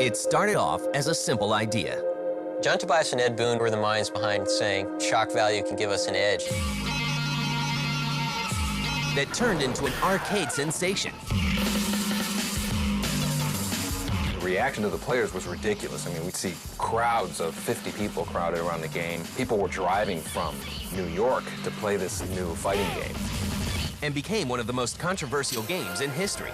It started off as a simple idea. John Tobias and Ed Boon were the minds behind saying, shock value can give us an edge. That turned into an arcade sensation. The reaction to the players was ridiculous. I mean, we'd see crowds of 50 people crowded around the game. People were driving from New York to play this new fighting game. And became one of the most controversial games in history.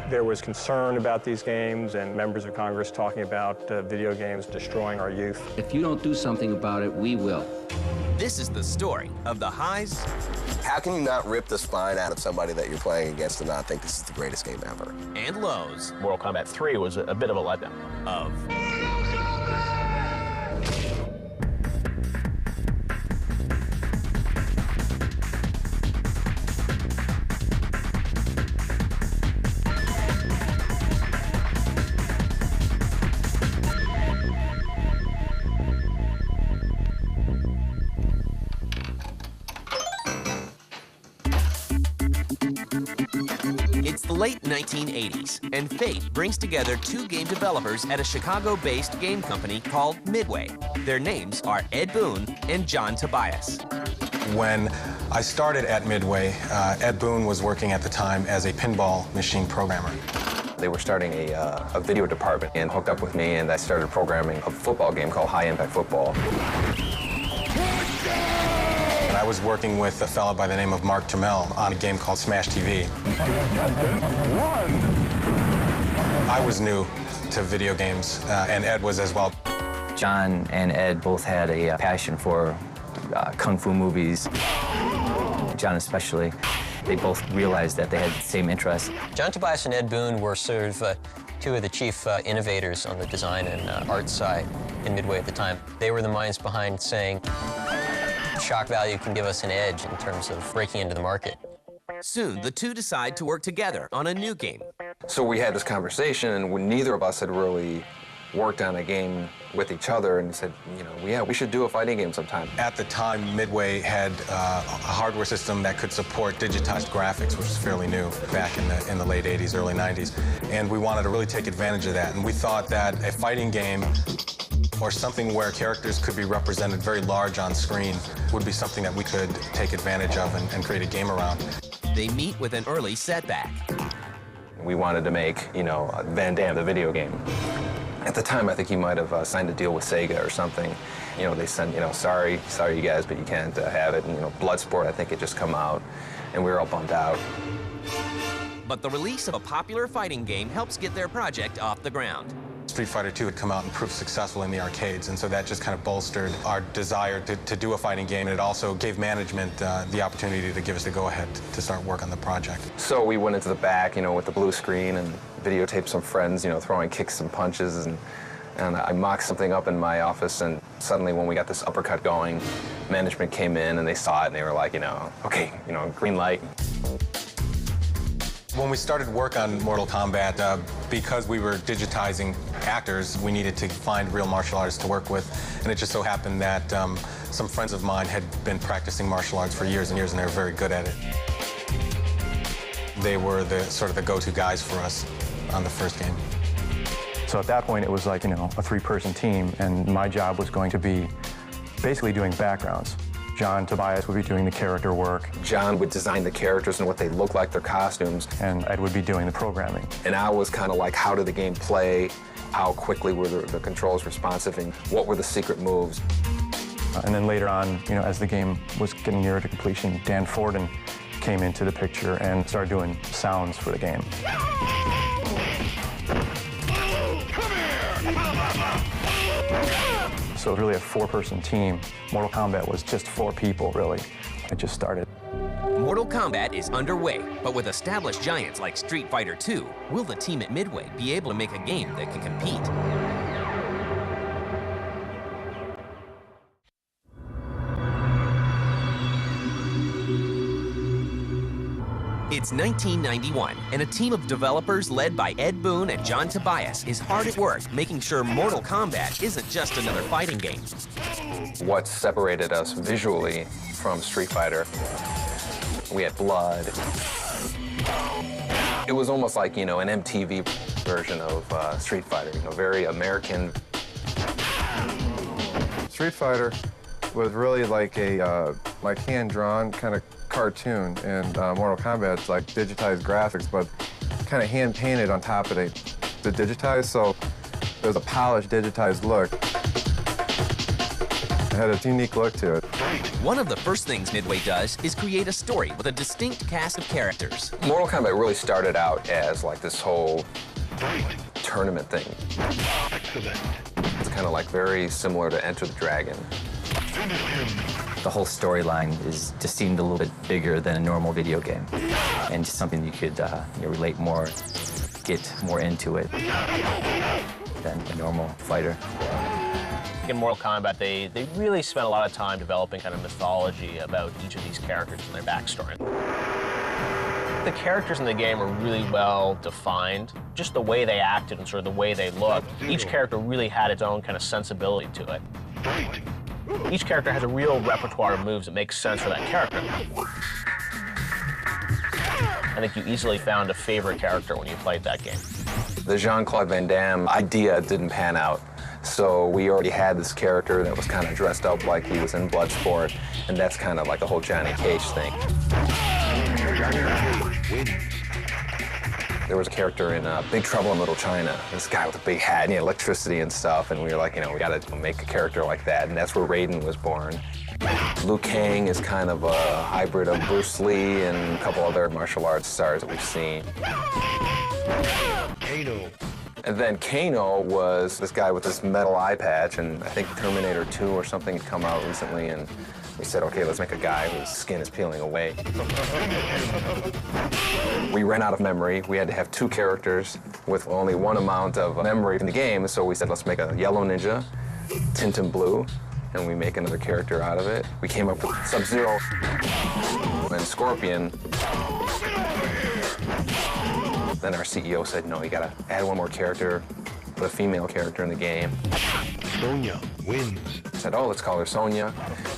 There was concern about these games and members of Congress talking about video games destroying our youth. If you don't do something about it, we will. This is the story of the highs. How can you not rip the spine out of somebody that you're playing against and not think this is the greatest game ever? And lows. Mortal Kombat 3 was a bit of a letdown. Of. It's the late 1980s, and fate brings together two game developers at a Chicago-based game company called Midway. Their names are Ed Boon and John Tobias. When I started at Midway, Ed Boon was working at the time as a pinball machine programmer. They were starting a video department and hooked up with me, and I started programming a football game called High Impact Football. And I was working with a fellow by the name of Mark Turmel on a game called Smash TV. I was new to video games, and Ed was as well. John and Ed both had a passion for kung fu movies. John especially. They both realized that they had the same interests. John Tobias and Ed Boon were sort of two of the chief innovators on the design and art side in Midway at the time. They were the minds behind saying, shock value can give us an edge in terms of breaking into the market. Soon, the two decide to work together on a new game. So we had this conversation, and when neither of us had really worked on a game with each other, and said, you know, yeah, we should do a fighting game sometime. At the time, Midway had a hardware system that could support digitized graphics, which was fairly new back in the late 80s, early 90s. And we wanted to really take advantage of that. And we thought that a fighting game or something where characters could be represented very large on screen would be something that we could take advantage of and create a game around. They meet with an early setback. We wanted to make, you know, Van Damme, the video game. At the time, I think he might have signed a deal with Sega or something. You know, they said, you know, sorry you guys, but you can't have it. And, you know, Bloodsport, I think, had just come out, and we were all bummed out. But the release of a popular fighting game helps get their project off the ground. Street Fighter II had come out and proved successful in the arcades, and so that just kind of bolstered our desire to do a fighting game, and it also gave management the opportunity to give us the go-ahead to start work on the project. So we went into the back, you know, with the blue screen and videotaped some friends, you know, throwing kicks and punches, and I mocked something up in my office, and suddenly when we got this uppercut going, management came in and they saw it, and they were like, you know, okay, you know, green light. When we started work on Mortal Kombat, because we were digitizing actors, we needed to find real martial artists to work with. And it just so happened that some friends of mine had been practicing martial arts for years and years, and they were very good at it. They were the sort of the go-to guys for us on the first game. So at that point, it was like, you know, a three-person team, and my job was going to be basically doing backgrounds. John Tobias would be doing the character work. John would design the characters and what they look like, their costumes. And Ed would be doing the programming. And I was kind of like, how did the game play? How quickly were the controls responsive? And what were the secret moves? And then later on, you know, as the game was getting nearer to completion, Dan Forden came into the picture and started doing sounds for the game. So it was really a four-person team. Mortal Kombat was just 4 people, really. It just started. Mortal Kombat is underway, but with established giants like Street Fighter II, will the team at Midway be able to make a game that can compete? It's 1991, and a team of developers led by Ed Boon and John Tobias is hard at work making sure Mortal Kombat isn't just another fighting game. What separated us visually from Street Fighter, we had blood. It was almost like, an MTV version of Street Fighter, very American. Street Fighter was really like a hand-drawn kind of cartoon, and Mortal Kombat's like digitized graphics, but kind of hand-painted on top of the digitized, so there's a polished, digitized look. It had a unique look to it. One of the first things Midway does is create a story with a distinct cast of characters. Mortal Kombat really started out as like this whole tournament thing. It's kind of like very similar to Enter the Dragon. The whole storyline just seemed a little bit bigger than a normal video game, and just something you could relate more, get more into it than a normal fighter. In Mortal Kombat, they really spent a lot of time developing kind of mythology about each of these characters and their backstory. The characters in the game are really well defined. Just the way they acted and sort of the way they looked, each character really had its own kind of sensibility to it. Each character has a real repertoire of moves that makes sense for that character. I think you easily found a favorite character when you played that game. The Jean-Claude Van Damme idea didn't pan out. So we already had this character that was kind of dressed up like he was in Bloodsport, and that's kind of like the whole Johnny Cage thing. There was a character in Big Trouble in Little China, this guy with a big hat and electricity and stuff, and we were like, we gotta make a character like that, and that's where Raiden was born. Liu Kang is kind of a hybrid of Bruce Lee and a couple other martial arts stars that we've seen. And then Kano was this guy with this metal eye patch, and I think Terminator 2 or something had come out recently, and we said, okay, let's make a guy whose skin is peeling away. We ran out of memory. We had to have two characters with only one amount of memory in the game, so we said, let's make a yellow ninja, tint him blue, and we make another character out of it. We came up with Sub-Zero and Scorpion. Then our CEO said, no, you gotta add one more character, put a female character in the game. Sonya wins. I said, oh, let's call her Sonya.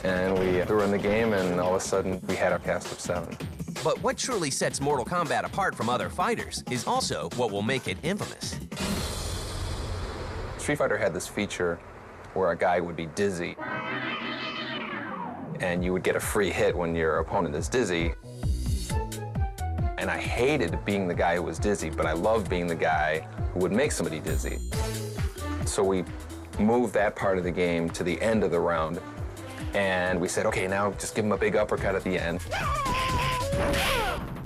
And we threw her in the game, and all of a sudden, we had our cast of 7. But what truly sets Mortal Kombat apart from other fighters is also what will make it infamous. Street Fighter had this feature where a guy would be dizzy, and you would get a free hit when your opponent is dizzy. And I hated being the guy who was dizzy, but I loved being the guy who would make somebody dizzy. So we moved that part of the game to the end of the round, and we said, okay, now just give him a big uppercut at the end.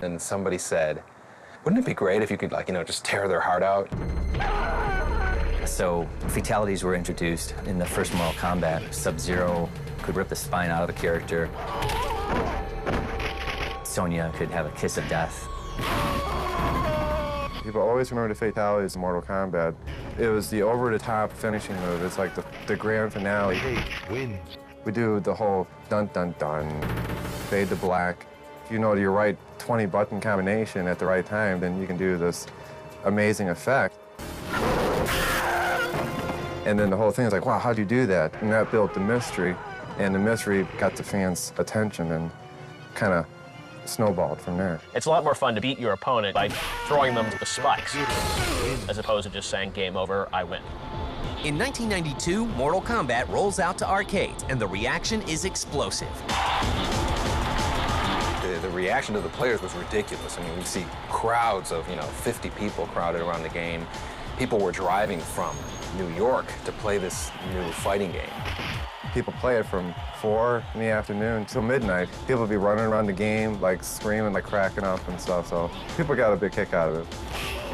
And somebody said, wouldn't it be great if you could, just tear their heart out? So fatalities were introduced in the first Mortal Kombat. Sub-Zero could rip the spine out of a character. Sonya could have a kiss of death. People always remember the fatalities in Mortal Kombat. It was the over-the-top finishing move. It's like the grand finale. Wins. We do the whole dun-dun-dun, fade to black. If you know your right 20-button combination at the right time, then you can do this amazing effect. And then the whole thing is like, wow, how'd you do that? And that built the mystery, and the mystery got the fans' attention and kind of snowballed from there. It's a lot more fun to beat your opponent by throwing them to the spikes, as opposed to just saying, game over, I win. In 1992, Mortal Kombat rolls out to arcades, and the reaction is explosive. The reaction to the players was ridiculous. I mean, we see crowds of, 50 people crowded around the game. People were driving from New York to play this new fighting game. People play it from 4 in the afternoon till midnight. People would be running around the game, screaming, cracking up and stuff, so people got a big kick out of it.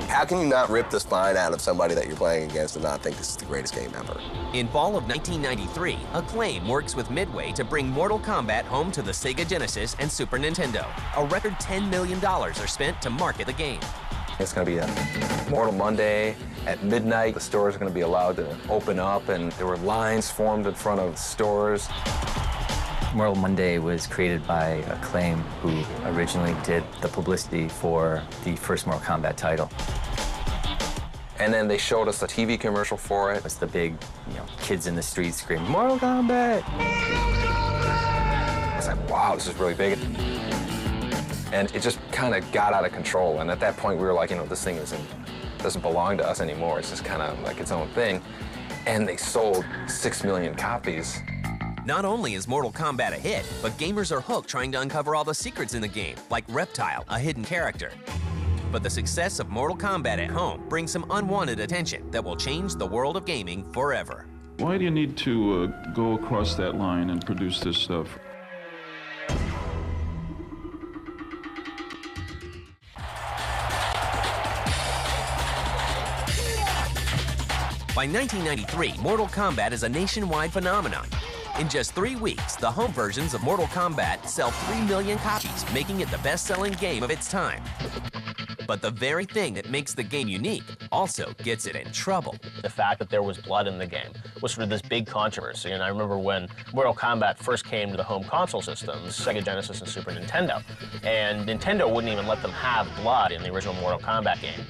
How can you not rip the spine out of somebody that you're playing against and not think this is the greatest game ever? In fall of 1993, Acclaim works with Midway to bring Mortal Kombat home to the Sega Genesis and Super Nintendo. A record $10 million are spent to market the game. It's going to be a Mortal Monday at midnight. The stores are going to be allowed to open up, and there were lines formed in front of stores. Mortal Monday was created by Acclaim, who originally did the publicity for the first Mortal Kombat title. And then they showed us a TV commercial for it. It's the big, kids in the streets screaming, Mortal Kombat! I was like, wow, this is really big. And it just kind of got out of control. And at that point, we were like, this thing doesn't belong to us anymore. It's just kind of like its own thing. And they sold 6 million copies. Not only is Mortal Kombat a hit, but gamers are hooked trying to uncover all the secrets in the game, like Reptile, a hidden character. But the success of Mortal Kombat at home brings some unwanted attention that will change the world of gaming forever. Why do you need to go across that line and produce this stuff? By 1993, Mortal Kombat is a nationwide phenomenon. In just 3 weeks, the home versions of Mortal Kombat sell 3 million copies, making it the best-selling game of its time. But the very thing that makes the game unique also gets it in trouble. The fact that there was blood in the game was sort of this big controversy. And I remember when Mortal Kombat first came to the home console systems, Sega Genesis and Super Nintendo, and Nintendo wouldn't even let them have blood in the original Mortal Kombat game.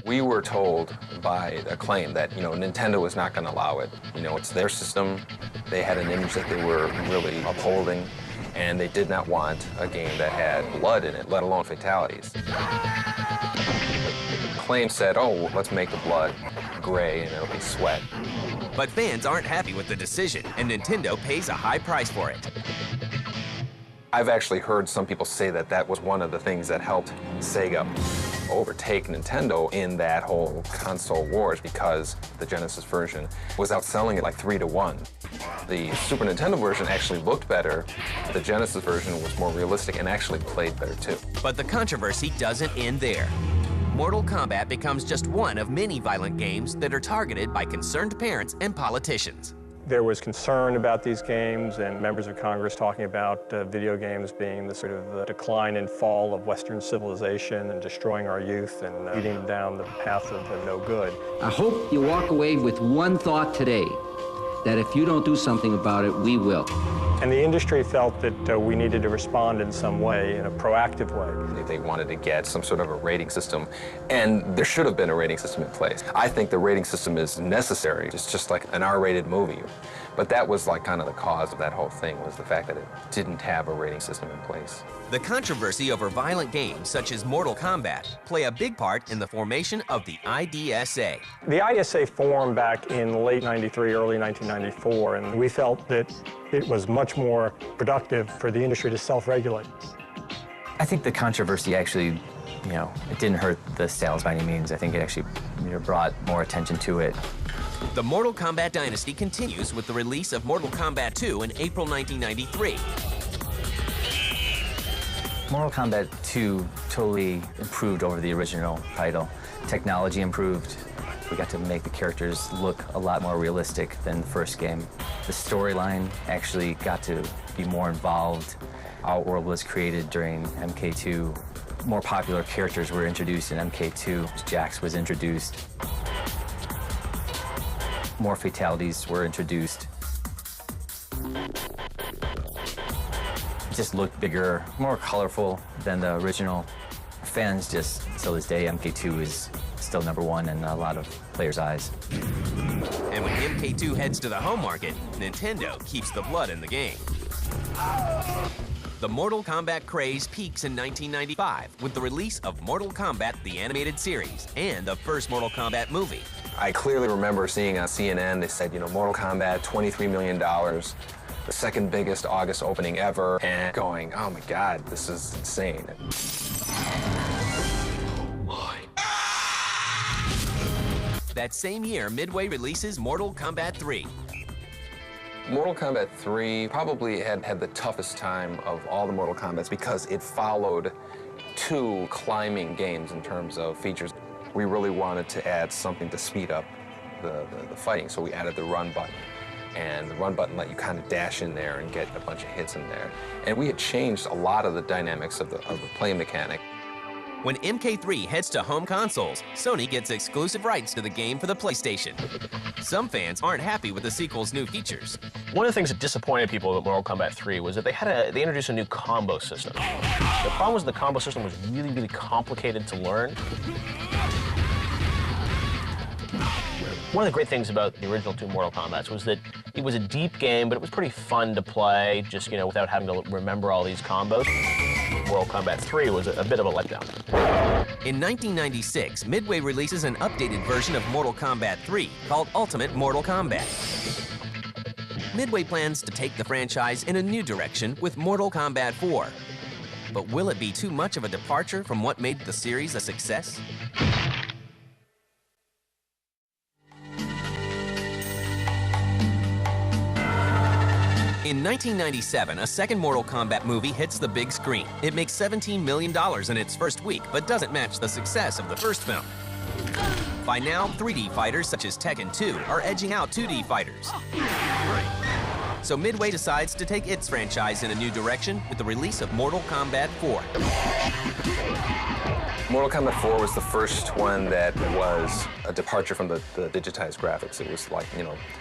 We were told by Acclaim that, Nintendo was not going to allow it. It's their system. They had an image that they were really upholding, and they did not want a game that had blood in it, let alone fatalities. Acclaim said, oh, let's make the blood gray and it'll be sweat. But fans aren't happy with the decision, and Nintendo pays a high price for it. I've actually heard some people say that that was one of the things that helped Sega overtake Nintendo in that whole console wars, because the Genesis version was outselling it like 3-1. The Super Nintendo version actually looked better. The Genesis version was more realistic and actually played better too. But the controversy doesn't end there. Mortal Kombat becomes just one of many violent games that are targeted by concerned parents and politicians. There was concern about these games and members of Congress talking about video games being the sort of decline and fall of Western civilization and destroying our youth and leading them down the path of no good. I hope you walk away with one thought today, that if you don't do something about it, we will. And the industry felt that we needed to respond in some way, in a proactive way. They wanted to get some sort of a rating system, and there should have been a rating system in place. I think the rating system is necessary. It's just like an R-rated movie. But that was like kind of the cause of that whole thing, was the fact that it didn't have a rating system in place. The controversy over violent games such as Mortal Kombat play a big part in the formation of the IDSA. The IDSA formed back in late '93, early 1994, and we felt that it was much more productive for the industry to self-regulate. I think the controversy actually, it didn't hurt the sales by any means. I think it actually brought more attention to it. The Mortal Kombat dynasty continues with the release of Mortal Kombat 2 in April 1993. Mortal Kombat 2 totally improved over the original title. Technology improved. We got to make the characters look a lot more realistic than the first game. The storyline actually got to be more involved. Outworld was created during MK2. More popular characters were introduced in MK2. Jax was introduced. More fatalities were introduced. It just looked bigger, more colorful than the original. Fans just, till this day, MK2 is still #1 in a lot of players' eyes. And when MK2 heads to the home market, Nintendo keeps the blood in the game. The Mortal Kombat craze peaks in 1995 with the release of Mortal Kombat the Animated Series and the first Mortal Kombat movie. I clearly remember seeing on CNN, they said, Mortal Kombat, $23 million, the second biggest August opening ever, and going, oh my God, this is insane. That same year, Midway releases Mortal Kombat 3. Mortal Kombat 3 probably had the toughest time of all the Mortal Kombats because it followed 2 climbing games in terms of features. We really wanted to add something to speed up the fighting, so we added the run button. And the run button let you kind of dash in there and get a bunch of hits in there. And we had changed a lot of the dynamics of the play mechanic. When MK3 heads to home consoles, Sony gets exclusive rights to the game for the PlayStation. Some fans aren't happy with the sequel's new features. One of the things that disappointed people with Mortal Kombat 3 was that they introduced a new combo system. The problem was the combo system was really, really complicated to learn. One of the great things about the original 2 Mortal Kombats was that it was a deep game, but it was pretty fun to play, just, without having to remember all these combos. Mortal Kombat 3 was a bit of a letdown. In 1996, Midway releases an updated version of Mortal Kombat 3 called Ultimate Mortal Kombat. Midway plans to take the franchise in a new direction with Mortal Kombat 4. But will it be too much of a departure from what made the series a success? In 1997, a second Mortal Kombat movie hits the big screen. It makes $17 million in its first week, but doesn't match the success of the first film. By now, 3D fighters such as Tekken 2 are edging out 2D fighters. So Midway decides to take its franchise in a new direction with the release of Mortal Kombat 4. Mortal Kombat 4 was the first one that was a departure from the digitized graphics. It was like,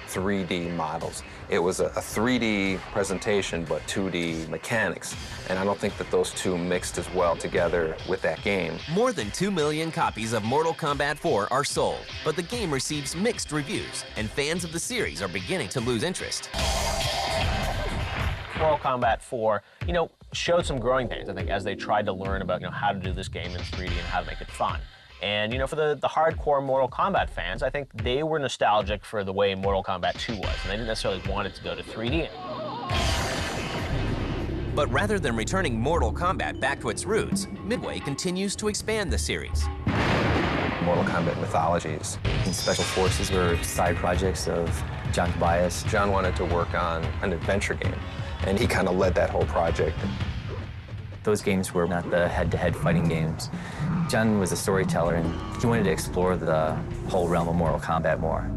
3D models. It was a 3D presentation, but 2D mechanics. And I don't think that those two mixed as well together with that game. More than 2 million copies of Mortal Kombat 4 are sold, but the game receives mixed reviews, and fans of the series are beginning to lose interest. Mortal Kombat 4, showed some growing pains, I think, as they tried to learn about, how to do this game in 3D and how to make it fun. And, for the hardcore Mortal Kombat fans, I think they were nostalgic for the way Mortal Kombat 2 was, and they didn't necessarily want it to go to 3D. But rather than returning Mortal Kombat back to its roots, Midway continues to expand the series. Mortal Kombat mythologies. And Special Forces were side projects of John Tobias. John wanted to work on an adventure game, and he kind of led that whole project. Those games were not the head-to-head fighting games. John was a storyteller, and he wanted to explore the whole realm of Mortal Kombat more.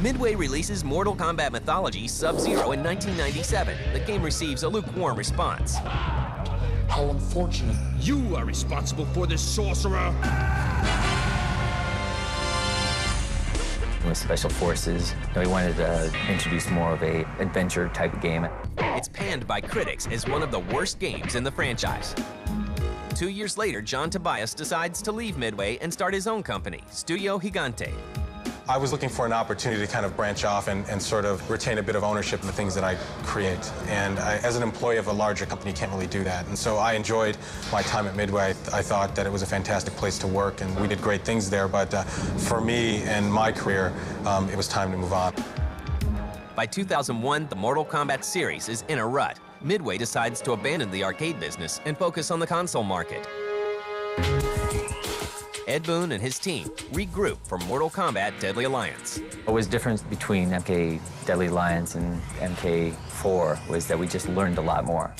Midway releases Mortal Kombat Mythology Sub-Zero in 1997. The game receives a lukewarm response. How unfortunate. You are responsible for this sorcerer! With Special Forces, we wanted to introduce more of a adventure type of game. It's panned by critics as one of the worst games in the franchise. 2 years later, John Tobias decides to leave Midway and start his own company, Studio Gigante. I was looking for an opportunity to kind of branch off and sort of retain a bit of ownership in the things that I create. And as an employee of a larger company, you can't really do that. And so I enjoyed my time at Midway. I thought that it was a fantastic place to work, and we did great things there. But for me and my career, it was time to move on. By 2001, the Mortal Kombat series is in a rut. Midway decides to abandon the arcade business and focus on the console market. Ed Boon and his team regroup for Mortal Kombat Deadly Alliance. What was different between MK Deadly Alliance and MK4 was that we just learned a lot more.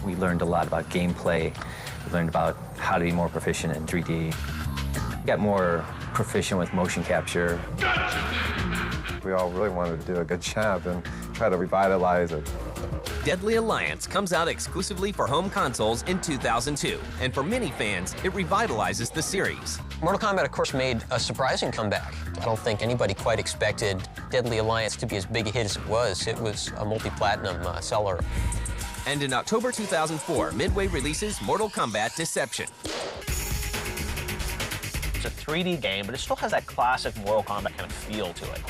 We learned a lot about gameplay. We learned about how to be more proficient in 3D. We got more proficient with motion capture. We all really wanted to do a good job and try to revitalize it. Deadly Alliance comes out exclusively for home consoles in 2002, and for many fans, it revitalizes the series. Mortal Kombat, of course, made a surprising comeback. I don't think anybody quite expected Deadly Alliance to be as big a hit as it was. It was a multi-platinum seller. And in October 2004, Midway releases Mortal Kombat Deception. It's a 3D game, but it still has that classic Mortal Kombat kind of feel to it.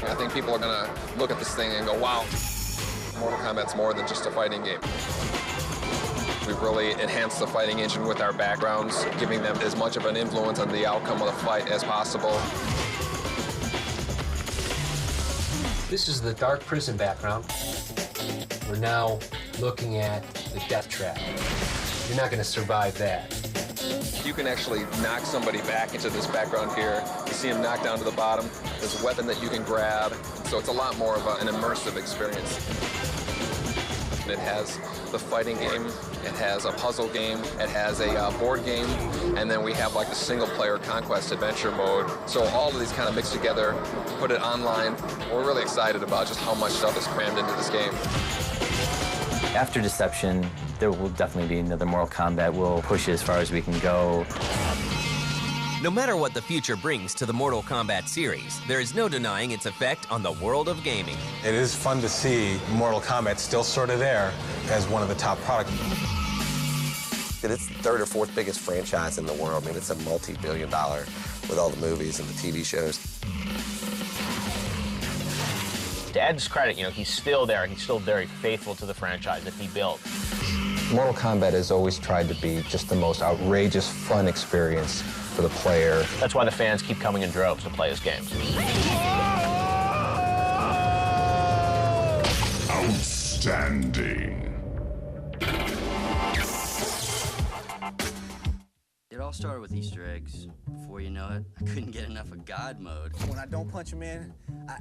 I think people are going to look at this thing and go, wow, Mortal Kombat's more than just a fighting game. We've really enhanced the fighting engine with our backgrounds, giving them as much of an influence on the outcome of the fight as possible. This is the Dark Prison background. We're now looking at the death trap. You're not going to survive that. You can actually knock somebody back into this background here. You see him knocked down to the bottom. There's a weapon that you can grab. So it's a lot more of an immersive experience. It has the fighting game, it has a puzzle game, it has a board game, and then we have like the single-player conquest adventure mode. So all of these kind of mixed together, put it online. We're really excited about just how much stuff is crammed into this game. After Deception, there will definitely be another Mortal Kombat. We'll push it as far as we can go. No matter what the future brings to the Mortal Kombat series, there is no denying its effect on the world of gaming. It is fun to see Mortal Kombat still sort of there as one of the top products. It's the third or fourth biggest franchise in the world. I mean, it's a multi-billion-dollar with all the movies and the TV shows. To Ed's credit, you know, he's still there. He's still very faithful to the franchise that he built. Mortal Kombat has always tried to be just the most outrageous, fun experience for the player. That's why the fans keep coming in droves to play his games. Outstanding. It all started with Easter eggs. Before you know it, I couldn't get enough of God mode. When I don't punch him in,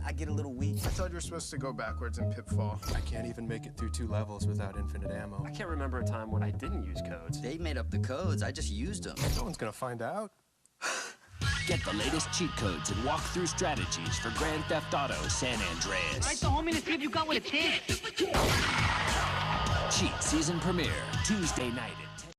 I get a little weak. I thought you were supposed to go backwards in Pitfall. I can't even make it through 2 levels without infinite ammo. I can't remember a time when I didn't use codes. They made up the codes, I just used them. No one's gonna find out. Get the latest cheat codes and walkthrough strategies for Grand Theft Auto San Andreas. Write the homie to see if you got what it takes. Cheat season premiere, Tuesday night at